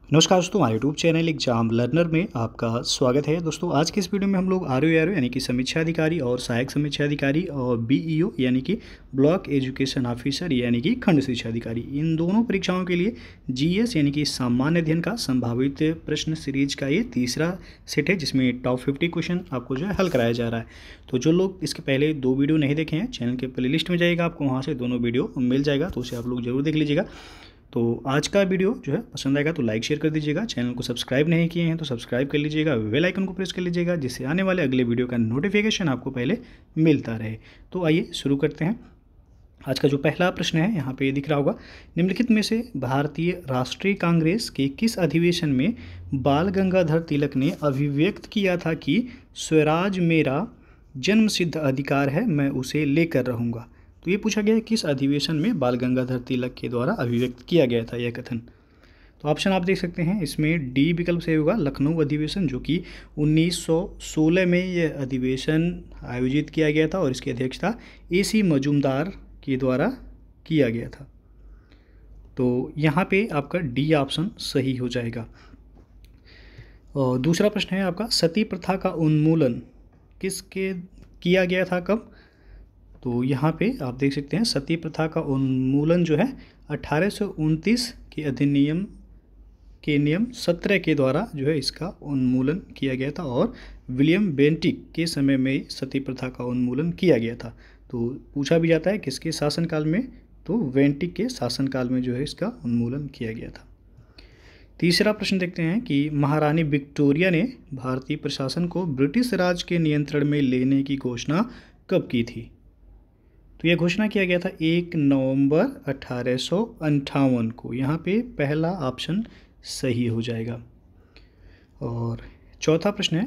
नमस्कार दोस्तों, हमारे यूट्यूब चैनल एग्जाम लर्नर में आपका स्वागत है। दोस्तों आज के इस वीडियो में हम लोग आरओ यानी कि समीक्षा अधिकारी और सहायक समीक्षा अधिकारी और बीईओ यानी कि ब्लॉक एजुकेशन ऑफिसर यानी कि खंड शिक्षा अधिकारी, इन दोनों परीक्षाओं के लिए जीएस यानी कि सामान्य अध्ययन का संभावित प्रश्न सीरीज का ये तीसरा सेट है, जिसमें टॉप 50 क्वेश्चन आपको जो है हल कराया जा रहा है। तो जो लोग इसके पहले 2 वीडियो नहीं देखे हैं, चैनल के प्लेलिस्ट में जाइएगा, आपको वहाँ से दोनों वीडियो मिल जाएगा, तो उसे आप लोग जरूर देख लीजिएगा। तो आज का वीडियो जो है पसंद आएगा तो लाइक शेयर कर दीजिएगा। चैनल को सब्सक्राइब नहीं किए हैं तो सब्सक्राइब कर लीजिएगा, बेल आइकन को प्रेस कर लीजिएगा, जिससे आने वाले अगले वीडियो का नोटिफिकेशन आपको पहले मिलता रहे। तो आइए शुरू करते हैं। आज का जो पहला प्रश्न है यहाँ पे दिख रहा होगा, निम्नलिखित में से भारतीय राष्ट्रीय कांग्रेस के किस अधिवेशन में बाल गंगाधर तिलक ने अभिव्यक्त किया था कि स्वराज मेरा जन्मसिद्ध अधिकार है, मैं उसे लेकर रहूँगा। तो ये पूछा गया है किस अधिवेशन में बाल गंगाधर तिलक के द्वारा अभिव्यक्त किया गया था यह कथन। तो ऑप्शन आप देख सकते हैं, इसमें डी विकल्प सही होगा, लखनऊ अधिवेशन, जो कि 1916 में यह अधिवेशन आयोजित किया गया था और इसकी अध्यक्षता AC मजूमदार के द्वारा किया गया था। तो यहाँ पे आपका डी ऑप्शन सही हो जाएगा। और दूसरा प्रश्न है आपका, सती प्रथा का उन्मूलन किसके किया गया था, कब? तो यहाँ पे आप देख सकते हैं सती प्रथा का उन्मूलन जो है 1829 के अधिनियम के नियम 17 के द्वारा जो है इसका उन्मूलन किया गया था, और विलियम बेंटिक के समय में सती प्रथा का उन्मूलन किया गया था। तो पूछा भी जाता है किसके शासनकाल में, तो बेंटिक के शासनकाल में जो है इसका उन्मूलन किया गया था। तीसरा प्रश्न देखते हैं कि महारानी विक्टोरिया ने भारतीय प्रशासन को ब्रिटिश राज के नियंत्रण में लेने की घोषणा कब की थी? तो यह घोषणा किया गया था 1 नवंबर 1858 को। यहाँ पे पहला ऑप्शन सही हो जाएगा। और चौथा प्रश्न है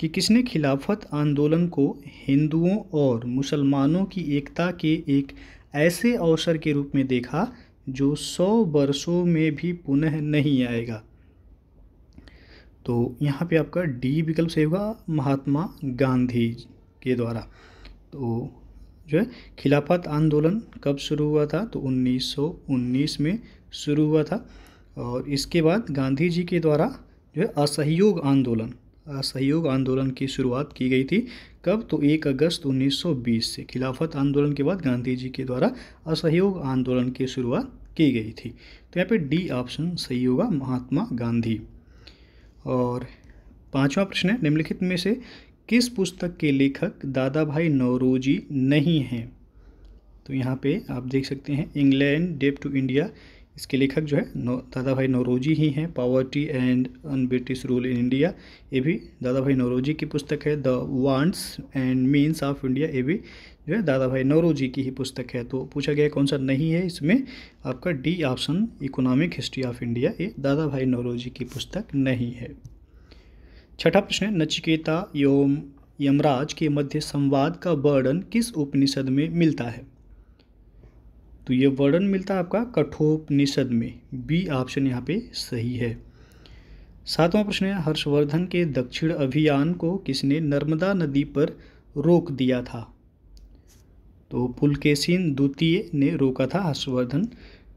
कि किसने खिलाफत आंदोलन को हिंदुओं और मुसलमानों की एकता के एक ऐसे अवसर के रूप में देखा जो 100 वर्षों में भी पुनः नहीं आएगा? तो यहाँ पे आपका डी विकल्प सही होगा, महात्मा गांधी के द्वारा। तो जो है खिलाफत आंदोलन कब शुरू हुआ था, तो 1919 में शुरू हुआ था, और इसके बाद गांधी जी के द्वारा जो है असहयोग आंदोलन की शुरुआत की गई थी। कब? तो 1 अगस्त 1920 से खिलाफत आंदोलन के बाद गांधी जी के द्वारा असहयोग आंदोलन की शुरुआत की गई थी। तो यहाँ पे डी ऑप्शन सही होगा, महात्मा गांधी। और पांचवा प्रश्न है, निम्नलिखित में से किस पुस्तक के लेखक दादा भाई नौरोजी नहीं हैं? तो यहाँ पे आप देख सकते हैं इंग्लैंड डेट टू इंडिया, इसके लेखक जो है दादा भाई नौरोजी ही हैं। Poverty and un British rule in India, ये भी दादा भाई नौरोजी की पुस्तक है। The wants and means of India, ये भी जो है दादा भाई नौरोजी की ही पुस्तक है। तो पूछा गया कौन सा नहीं है, इसमें आपका D option economic history of India, ये दादा भाई नौरोजी की पुस्तक नहीं है। छठा प्रश्न है, नचिकेता एवं यमराज के मध्य संवाद का वर्णन किस उपनिषद में मिलता है? तो ये वर्णन मिलता है आपका कठोपनिषद में, बी ऑप्शन यहाँ पे सही है। सातवां प्रश्न है, हर्षवर्धन के दक्षिण अभियान को किसने नर्मदा नदी पर रोक दिया था? तो पुलकेशिन द्वितीय ने रोका था हर्षवर्धन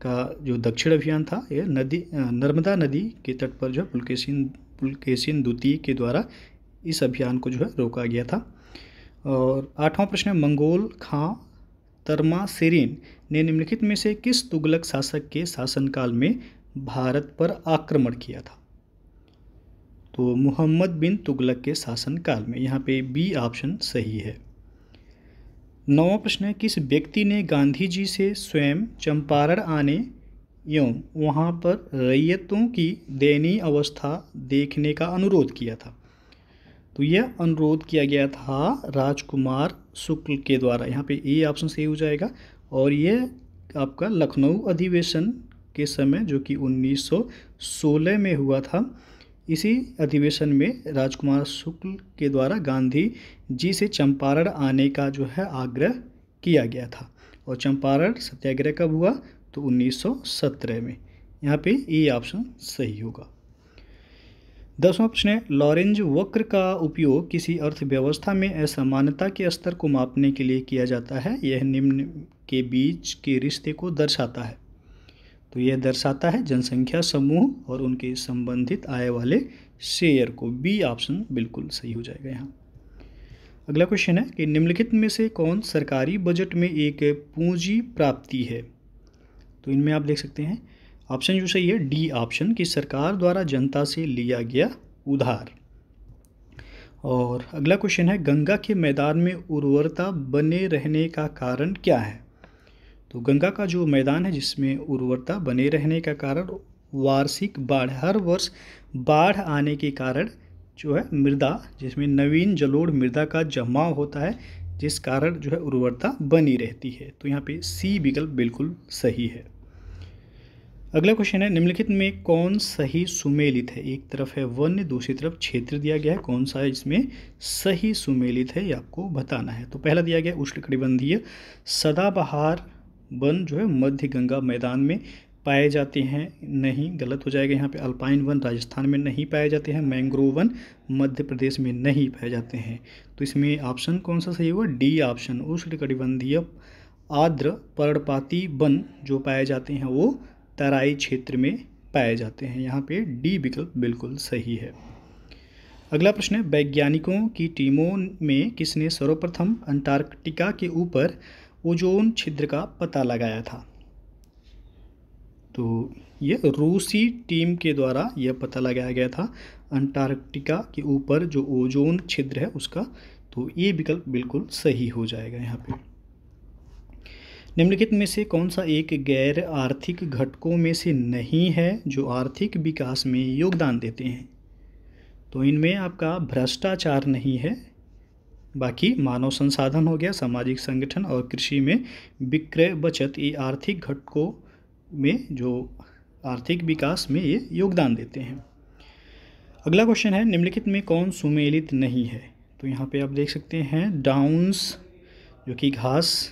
का जो दक्षिण अभियान था, यह नर्मदा नदी के तट पर जो पुलकेशिन द्वितीय के द्वारा इस अभियान को जो है रोका गया था। और आठवां प्रश्न है, मंगोल खां तरमासेरिन ने निम्नलिखित में से किस तुगलक शासक के शासनकाल में भारत पर आक्रमण किया था? तो मुहम्मद बिन तुगलक के शासनकाल में, यहाँ पे बी ऑप्शन सही है। नौवां प्रश्न है, किस व्यक्ति ने गांधी जी से स्वयं चंपारण आने एवं वहाँ पर रैयतों की दयनीय अवस्था देखने का अनुरोध किया था? तो यह अनुरोध किया गया था राजकुमार शुक्ल के द्वारा, यहाँ पे ए ऑप्शन सही हो जाएगा। और यह आपका लखनऊ अधिवेशन के समय जो कि 1916 में हुआ था, इसी अधिवेशन में राजकुमार शुक्ल के द्वारा गांधी जी से चंपारण आने का जो है आग्रह किया गया था। और चंपारण सत्याग्रह कब हुआ? तो 1917 में, यहाँ पे ए ऑप्शन सही होगा। 10वां प्रश्न है, लॉरेंज वक्र का उपयोग किसी अर्थव्यवस्था में असमानता के स्तर को मापने के लिए किया जाता है, यह निम्न के बीच के रिश्ते को दर्शाता है। तो यह दर्शाता है जनसंख्या समूह और उनके संबंधित आय वाले शेयर को। बी ऑप्शन बिल्कुल सही हो जाएगा यहाँ। अगला क्वेश्चन है कि निम्नलिखित में से कौन सरकारी बजट में एक पूंजी प्राप्ति है। तो इनमें आप देख सकते हैं ऑप्शन जो सही है डी ऑप्शन कि सरकार द्वारा जनता से लिया गया उधार। और अगला क्वेश्चन है गंगा के मैदान में उर्वरता बने रहने का कारण क्या है। तो गंगा का जो मैदान है जिसमें उर्वरता बने रहने का कारण वार्षिक बाढ़, हर वर्ष बाढ़ आने के कारण जो है मृदा, जिसमें नवीन जलोढ़ मृदा का जमाव होता है, जिस कारण जो है उर्वरता बनी रहती है। तो यहाँ पे सी विकल्प बिल्कुल सही है। अगला क्वेश्चन है निम्नलिखित में कौन सही सुमेलित है। एक तरफ है वन्य, दूसरी तरफ क्षेत्र दिया गया है, कौन सा इसमें सही सुमेलित है ये आपको बताना है। तो पहला दिया गया उष्णकटिबंधीय सदाबहार वन जो है मध्य गंगा मैदान में पाए जाते हैं, नहीं, गलत हो जाएगा यहाँ पे। अल्पाइन वन राजस्थान में नहीं पाए जाते हैं। मैंग्रोव वन मध्य प्रदेश में नहीं पाए जाते हैं। तो इसमें ऑप्शन कौन सा सही होगा, डी ऑप्शन उष्णकटिबंधीय आर्द्र पर्णपाती वन जो पाए जाते हैं वो तराई क्षेत्र में पाए जाते हैं। यहाँ पे डी विकल्प बिल्कुल सही है। अगला प्रश्न है वैज्ञानिकों की टीमों में किसने सर्वप्रथम अंटार्कटिका के ऊपर ओजोन छिद्र का पता लगाया था। तो ये रूसी टीम के द्वारा यह पता लगाया गया था अंटार्कटिका के ऊपर जो ओजोन छिद्र है उसका। तो ये विकल्प बिल्कुल सही हो जाएगा यहाँ पे। निम्नलिखित में से कौन सा एक गैर आर्थिक घटकों में से नहीं है जो आर्थिक विकास में योगदान देते हैं। तो इनमें आपका भ्रष्टाचार नहीं है, बाकी मानव संसाधन हो गया, सामाजिक संगठन और कृषि में विक्रय बचत, ये आर्थिक घटकों में जो आर्थिक विकास में ये योगदान देते हैं। अगला क्वेश्चन है निम्नलिखित में कौन सुमेलित नहीं है। तो यहाँ पे आप देख सकते हैं डाउन्स जो कि घास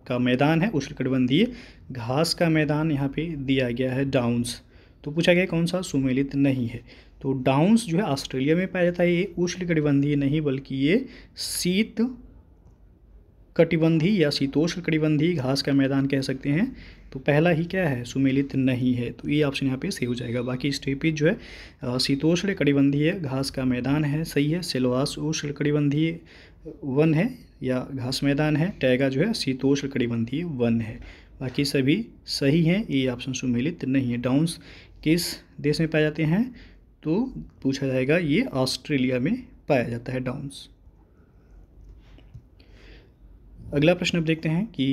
का मैदान है, उष्णकटिबंधीय घास का मैदान यहाँ पे दिया गया है डाउन्स। तो पूछा गया कौन सा सुमेलित नहीं है। तो डाउन्स जो है ऑस्ट्रेलिया में पाया जाता है, ये उष्णकटिबंधीय नहीं बल्कि ये शीत कटिबंधीय या शीतोष्ण कटिबंधीय घास का मैदान कह सकते हैं। तो पहला ही क्या है, सुमेलित नहीं है। तो ये ऑप्शन यहाँ पे सही हो जाएगा। बाकी स्टेपीज जो है शीतोष्ण कटिबंधीय घास का मैदान है, सही है। सिलवास उष्ण कटिबंधीय वन है या घास मैदान है। टैगा जो है शीतोष्ण कटिबंधीय वन है। बाकी सभी सही हैं, ये ऑप्शन सुमेलित नहीं है। डाउन्स किस देश में पाए जाते हैं, तो पूछा जाएगा ये ऑस्ट्रेलिया में पाया जाता है डाउन्स। अगला प्रश्न अब देखते हैं कि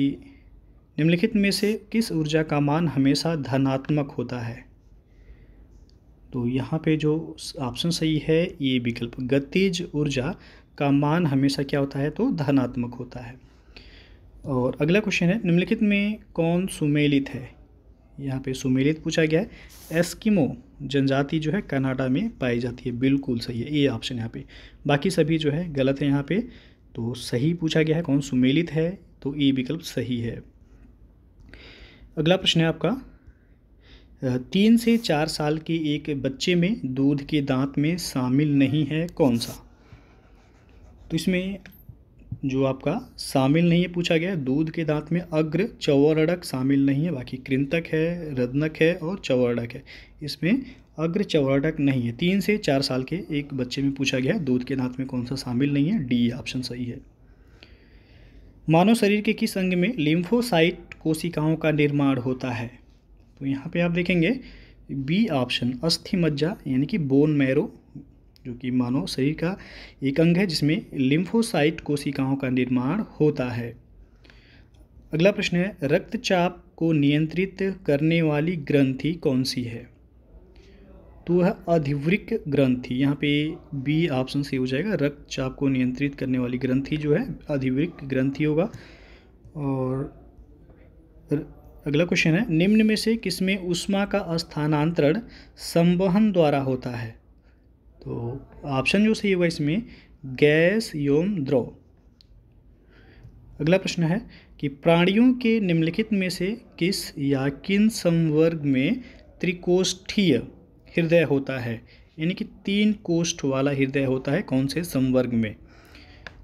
निम्नलिखित में से किस ऊर्जा का मान हमेशा धनात्मक होता है। तो यहाँ पे जो ऑप्शन सही है ये विकल्प गतिज ऊर्जा का मान हमेशा क्या होता है, तो धनात्मक होता है। और अगला क्वेश्चन है निम्नलिखित में कौन सुमेलित है। यहाँ पे सुमेलित पूछा गया है। एस्किमो जनजाति जो है कनाडा में पाई जाती है, बिल्कुल सही है, ये ऑप्शन यहाँ पे। बाकी सभी जो है गलत है यहाँ पे। तो सही पूछा गया है कौन सुमेलित है, तो ये विकल्प सही है। अगला प्रश्न है आपका 3 से 4 साल के एक बच्चे में दूध के दांत में शामिल नहीं है कौन सा। तो इसमें जो आपका शामिल नहीं है पूछा गया है, दूध के दांत में अग्र चौवर्णक शामिल नहीं है, बाकी कृंतक है, रत्नक है और चौवर्णक है। इसमें अग्र चौवर्णक नहीं है। 3 से 4 साल के एक बच्चे में पूछा गया है दूध के दांत में कौन सा शामिल नहीं है, डी ऑप्शन सही है। मानव शरीर के किस अंग में लिम्फोसाइट कोशिकाओं का निर्माण होता है। तो यहाँ पे आप देखेंगे बी ऑप्शन अस्थि मज्जा यानी कि बोन मैरो, जो कि मानव शरीर का एक अंग है जिसमें लिम्फोसाइट कोशिकाओं का निर्माण होता है। अगला प्रश्न है रक्तचाप को नियंत्रित करने वाली ग्रंथि कौन सी है। तो वह अधिवृक्क ग्रंथि, यहाँ पे बी ऑप्शन से हो जाएगा। रक्तचाप को नियंत्रित करने वाली ग्रंथि जो है अधिवृक्क ग्रंथि होगा। और अगला क्वेश्चन है निम्न में से किसमें ऊष्मा का स्थानांतरण संवहन द्वारा होता है। तो ऑप्शन जो सही होगा इसमें गैस एवं द्रव। अगला प्रश्न है कि प्राणियों के निम्नलिखित में से किस या किन संवर्ग में त्रिकोष्ठीय हृदय होता है, यानी कि 3 कोष्ठ वाला हृदय होता है, कौन से संवर्ग में।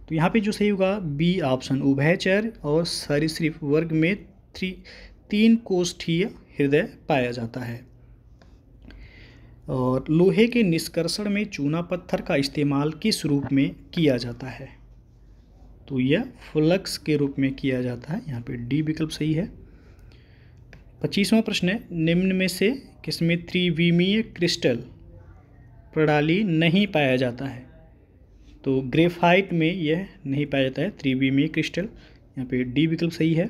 तो यहाँ पे जो सही होगा बी ऑप्शन उभयचर और सरीसृप वर्ग में 3 कोष्ठीय हृदय पाया जाता है। और लोहे के निष्कर्षण में चूना पत्थर का इस्तेमाल किस रूप में किया जाता है? तो यह फ्लक्स के रूप में किया जाता है। यहाँ पे डी विकल्प सही है। 25वां प्रश्न है, निम्न में से किसमें त्रिविमीय क्रिस्टल प्रणाली नहीं पाया जाता है? तो ग्रेफाइट में यह नहीं पाया जाता है त्रिविमीय क्रिस्टल। यहाँ पे डी विकल्प सही है।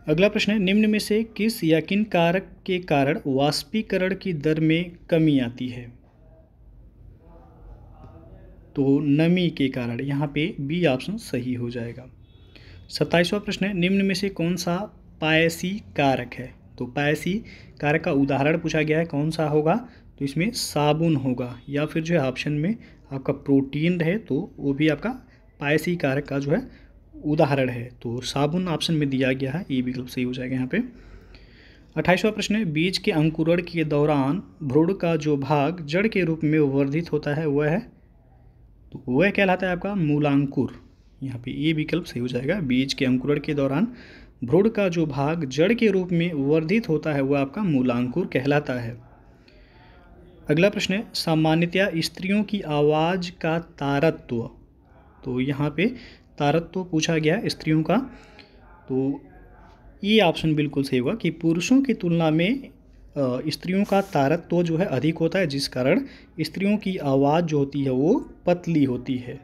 अगला प्रश्न है, निम्न में से किस यकीन कारक के कारण वाष्पीकरण की दर में कमी आती है? तो नमी के कारण। यहाँ पे बी ऑप्शन सही हो जाएगा। 27वां प्रश्न है, निम्न में से कौन सा पायसी कारक है? तो पायसी कारक का उदाहरण पूछा गया है, कौन सा होगा? तो इसमें साबुन होगा, या फिर जो है ऑप्शन में आपका प्रोटीन रहे तो वो भी आपका पायसी कारक का जो है उदाहरण है। तो साबुन ऑप्शन में दिया गया है, ये विकल्प सही हो जाएगा यहाँ पे। 28वां प्रश्न है, बीज के अंकुरण के दौरान भ्रूण का जो भाग जड़ के रूप में वर्धित होता है वह है? तो वह कहलाता है आपका मूलांकुर। यहाँ पे ये विकल्प सही हो जाएगा। बीज के अंकुरण के दौरान भ्रूण का जो भाग जड़ के रूप में वर्धित होता है वह आपका मूलांकुर कहलाता है। अगला प्रश्न है, सामान्यतया स्त्रियों की आवाज़ का तारतम्य। तो यहाँ पे तारतम्य पूछा गया है स्त्रियों का, तो ये ऑप्शन बिल्कुल सही होगा कि पुरुषों की तुलना में स्त्रियों का तारतम्य जो है अधिक होता है, जिस कारण स्त्रियों की आवाज़ जो होती है वो पतली होती है।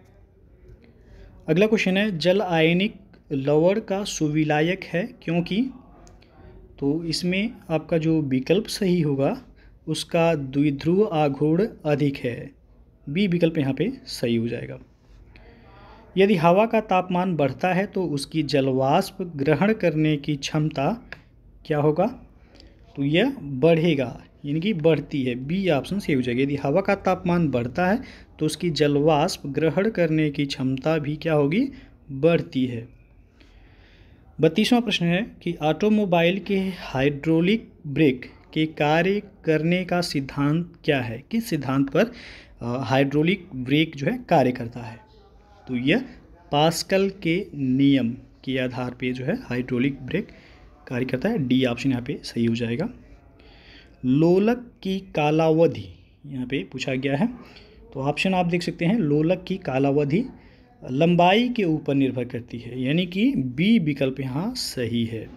अगला क्वेश्चन है, जल आयनिक लवण का सुविलायक है क्योंकि? तो इसमें आपका जो विकल्प सही होगा उसका द्विध्रुव आघूर्ण अधिक है। बी विकल्प यहाँ पे सही हो जाएगा। यदि हवा का तापमान बढ़ता है तो उसकी जलवाष्प ग्रहण करने की क्षमता क्या होगा? तो यह बढ़ेगा, यानी कि बढ़ती है। बी ऑप्शन सही हो जाएगा। यदि हवा का तापमान बढ़ता है तो उसकी जलवाष्प ग्रहण करने की क्षमता भी क्या होगी? बढ़ती है। 32वां प्रश्न है कि ऑटोमोबाइल के हाइड्रोलिक ब्रेक के कार्य करने का सिद्धांत क्या है? किस सिद्धांत पर हाइड्रोलिक ब्रेक जो है कार्य करता है? तो यह पास्कल के नियम के आधार पे जो है हाइड्रोलिक ब्रेक कार्य करता है। डी ऑप्शन यहाँ पे सही हो जाएगा। लोलक की कालावधि यहाँ पे पूछा गया है, तो ऑप्शन आप देख सकते हैं। लोलक की कालावधि लंबाई के ऊपर निर्भर करती है, यानी कि बी विकल्प यहाँ सही है।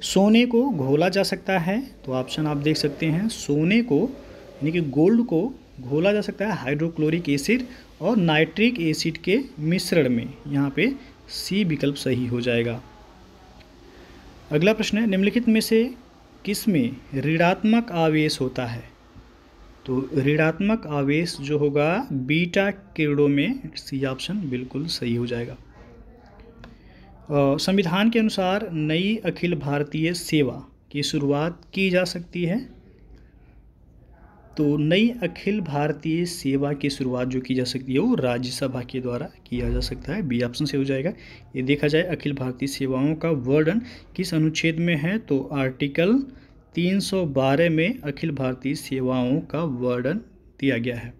सोने को घोला जा सकता है, तो ऑप्शन आप देख सकते हैं। सोने को यानी कि गोल्ड को घोला जा सकता है हाइड्रोक्लोरिक एसिड और नाइट्रिक एसिड के मिश्रण में। यहाँ पे सी विकल्प सही हो जाएगा। अगला प्रश्न है, निम्नलिखित में से किसमें ऋणात्मक आवेश होता है? तो ऋणात्मक आवेश जो होगा बीटा किरणों में। सी ऑप्शन बिल्कुल सही हो जाएगा। संविधान के अनुसार नई अखिल भारतीय सेवा की शुरुआत की जा सकती है। तो नई अखिल भारतीय सेवा की शुरुआत जो की जा सकती है वो राज्यसभा के द्वारा किया जा सकता है। बी ऑप्शन से हो जाएगा। ये देखा जाए अखिल भारतीय सेवाओं का वर्णन किस अनुच्छेद में है? तो आर्टिकल 312 में अखिल भारतीय सेवाओं का वर्णन दिया गया है।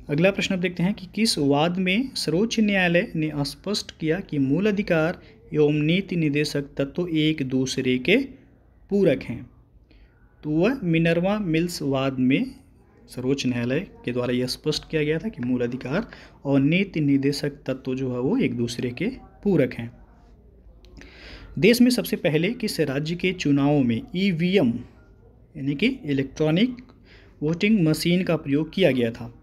अगला प्रश्न आप देखते हैं कि किस वाद में सर्वोच्च न्यायालय ने स्पष्ट किया कि मूल अधिकार एवं नीति निर्देशक तत्व एक दूसरे के पूरक हैं? तो वह मिनर्वा मिल्स वाद में सर्वोच्च न्यायालय के द्वारा यह स्पष्ट किया गया था कि मूल अधिकार और नीति निर्देशक तत्व जो है वो एक दूसरे के पूरक हैं। देश में सबसे पहले किस राज्य के चुनावों में ईवीएम यानी कि इलेक्ट्रॉनिक वोटिंग मशीन का प्रयोग किया गया था?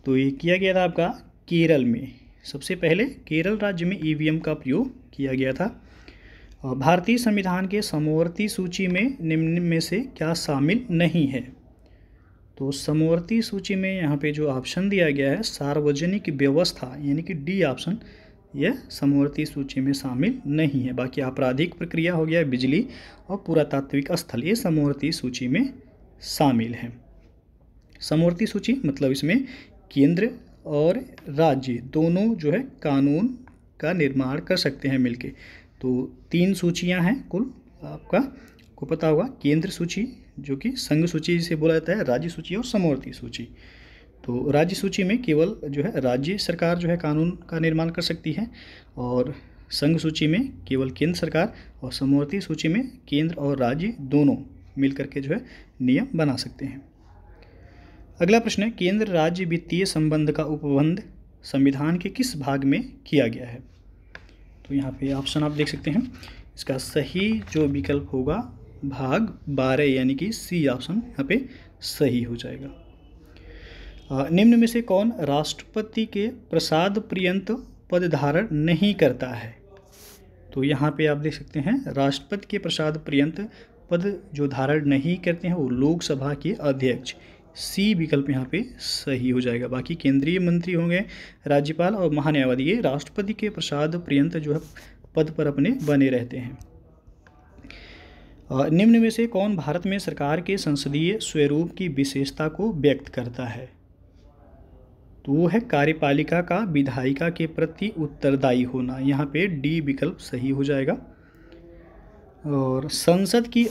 तो ये किया गया था आपका केरल में। सबसे पहले केरल राज्य में ईवीएम का प्रयोग किया गया था। भारतीय संविधान के समवर्ती सूची में निम्न में से क्या शामिल नहीं है? तो समवर्ती सूची में यहाँ पे जो ऑप्शन दिया गया है सार्वजनिक व्यवस्था यानी कि डी ऑप्शन, यह समवर्ती सूची में शामिल नहीं है। बाकी आपराधिक प्रक्रिया हो गया, बिजली और पुरातात्विक स्थल, ये समवर्ती सूची में शामिल है। समवर्ती सूची मतलब इसमें केंद्र और राज्य दोनों जो है कानून का निर्माण कर सकते हैं मिलके। तो 3 सूचियां हैं कुल, आपका को पता होगा। केंद्र सूची जो कि संघ सूची जिसे बोला जाता है, राज्य सूची और समवर्ती सूची। तो राज्य सूची में केवल जो है राज्य सरकार जो है कानून का निर्माण कर सकती है, और संघ सूची में केवल केंद्र सरकार और समवर्ती सूची में केंद्र और राज्य दोनों मिलकर के जो है नियम बना सकते हैं। अगला प्रश्न है, केंद्र राज्य वित्तीय संबंध का उपबंध संविधान के किस भाग में किया गया है? तो यहाँ पे ऑप्शन आप देख सकते हैं। इसका सही जो विकल्प होगा भाग 12 यानी कि सी ऑप्शन यहाँ पे सही हो जाएगा। निम्न में से कौन राष्ट्रपति के प्रसाद पर्यंत पद धारण नहीं करता है? तो यहाँ पे आप देख सकते हैं राष्ट्रपति के प्रसाद पर्यंत पद जो धारण नहीं करते हैं वो लोकसभा के अध्यक्ष, सी विकल्प यहाँ पे सही हो जाएगा। बाकी केंद्रीय मंत्री होंगे, राज्यपाल और महान्यायवादी, ये राष्ट्रपति के प्रसाद पर्यंत जो है पद पर अपने बने रहते हैं। निम्न में से कौन भारत में सरकार के संसदीय स्वरूप की विशेषता को व्यक्त करता है? तो वो है कार्यपालिका का विधायिका के प्रति उत्तरदायी होना, यहाँ पे डी विकल्प सही हो जाएगा। और संसद की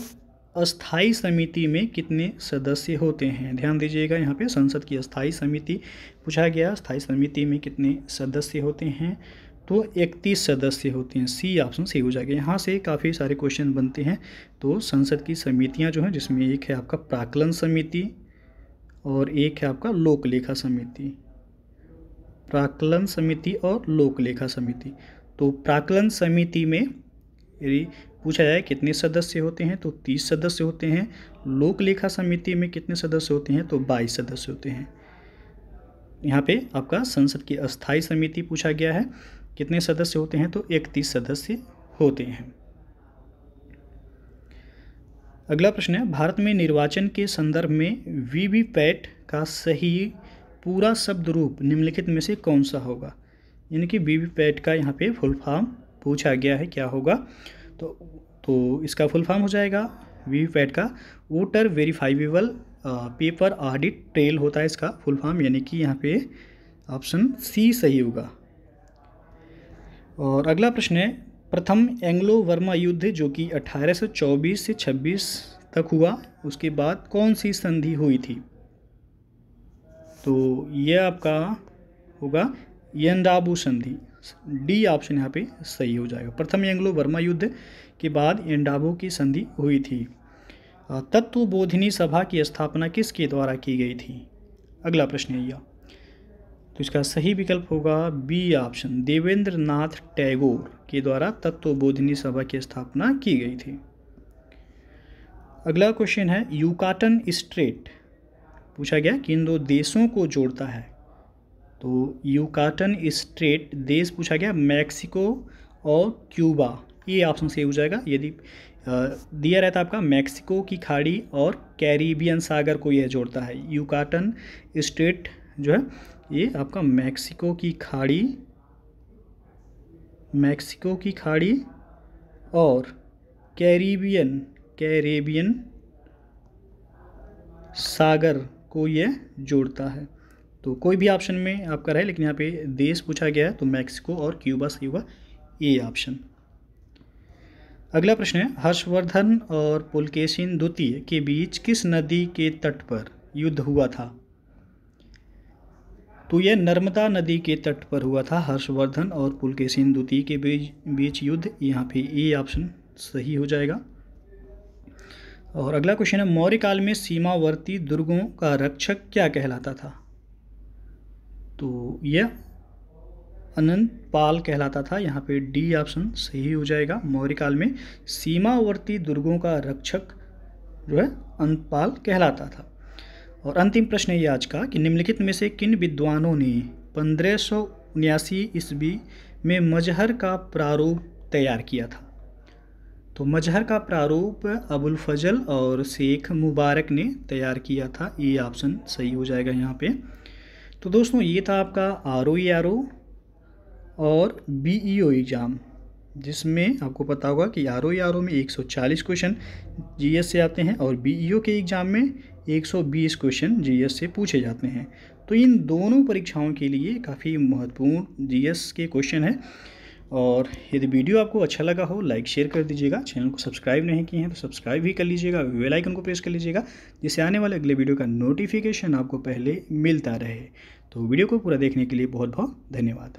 अस्थाई समिति में कितने सदस्य होते हैं? ध्यान दीजिएगा, यहाँ पे संसद की अस्थाई समिति पूछा गया, अस्थाई समिति में कितने सदस्य होते हैं? तो 31 सदस्य होते हैं, सी ऑप्शन सही हो जाएगा। यहाँ से काफ़ी सारे क्वेश्चन बनते हैं। तो संसद की समितियाँ जो हैं, जिसमें एक है आपका प्राक्कलन समिति और एक है आपका लोक लेखा समिति, प्राक्कलन समिति और लोक लेखा समिति। तो प्राक्कलन समिति में यदि पूछा जाए कितने सदस्य होते हैं तो 30 सदस्य होते हैं। लोक लेखा समिति में कितने सदस्य होते हैं तो 22 सदस्य होते हैं। यहाँ पे आपका संसद की अस्थाई समिति पूछा गया है, कितने सदस्य होते हैं तो 31 सदस्य होते हैं। अगला प्रश्न है, भारत में निर्वाचन के संदर्भ में वीवीपैट का सही पूरा शब्द रूप निम्नलिखित में से कौन सा होगा? यानी कि वीवीपैट का यहाँ पे फुल फॉर्म पूछा गया है, क्या होगा? तो इसका फुल फॉर्म हो जाएगा वीवीपैट का voter verifiable paper audit trail होता है इसका फुल फॉर्म, यानी कि यहाँ पे ऑप्शन सी सही होगा। और अगला प्रश्न है, प्रथम एंग्लो वर्मा युद्ध जो कि 1824 से 26 तक हुआ, उसके बाद कौन सी संधि हुई थी? तो यह आपका होगा एंडाबू संधि, डी ऑप्शन यहाँ पे सही हो जाएगा। प्रथम एंग्लो वर्मा युद्ध के बाद एंडाबू की संधि हुई थी। तत्वबोधिनी सभा की स्थापना किसके द्वारा की गई थी? अगला प्रश्न है यह, तो इसका सही विकल्प होगा बी ऑप्शन, देवेंद्र नाथ टैगोर के द्वारा तत्वबोधिनी सभा की स्थापना की गई थी। अगला क्वेश्चन है, यूकाटन स्ट्रेट पूछा गया किन दो देशों को जोड़ता है? तो यूकाटन स्ट्रेट देश पूछा गया मैक्सिको और क्यूबा, ये ऑप्शन सही हो जाएगा। यदि दिया रहता आपका मैक्सिको की खाड़ी और कैरिबियन सागर को यह जोड़ता है। यूकाटन स्ट्रेट जो है ये आपका मैक्सिको की खाड़ी और कैरेबियन सागर को यह जोड़ता है। तो कोई भी ऑप्शन में आपका रहे, लेकिन यहाँ पे देश पूछा गया है तो मैक्सिको और क्यूबा सही होगा, ए ऑप्शन। अगला प्रश्न है, हर्षवर्धन और पुलकेशिन द्वितीय के बीच किस नदी के तट पर युद्ध हुआ था? तो यह नर्मदा नदी के तट पर हुआ था, हर्षवर्धन और पुलकेशिन द्वितीय के बीच युद्ध, यहाँ पे ए ऑप्शन सही हो जाएगा। और अगला क्वेश्चन है, मौर्य काल में सीमावर्ती दुर्गों का रक्षक क्या कहलाता था? तो यह अनंतपाल कहलाता था, यहाँ पे डी ऑप्शन सही हो जाएगा। मौर्य काल में सीमावर्ती दुर्गों का रक्षक जो है अनंतपाल कहलाता था। और अंतिम प्रश्न है ये आज का कि निम्नलिखित में से किन विद्वानों ने 1579 ईस्वी में मजहर का प्रारूप तैयार किया था? तो मजहर का प्रारूप अबुल फजल और शेख मुबारक ने तैयार किया था, ये ऑप्शन सही हो जाएगा यहाँ पे। तो दोस्तों ये था आपका ROE और BEO एग्ज़ाम, जिसमें आपको पता होगा कि ROE में 140 क्वेश्चन GS से आते हैं और BEO के एग्ज़ाम में 120 क्वेश्चन GS से पूछे जाते हैं। तो इन दोनों परीक्षाओं के लिए काफ़ी महत्वपूर्ण GS के क्वेश्चन हैं। और यदि वीडियो आपको अच्छा लगा हो लाइक शेयर कर दीजिएगा, चैनल को सब्सक्राइब नहीं किए हैं तो सब्सक्राइब भी कर लीजिएगा, बेल आइकन को प्रेस कर लीजिएगा, जिससे आने वाले अगले वीडियो का नोटिफिकेशन आपको पहले मिलता रहे। तो वीडियो को पूरा देखने के लिए बहुत बहुत धन्यवाद।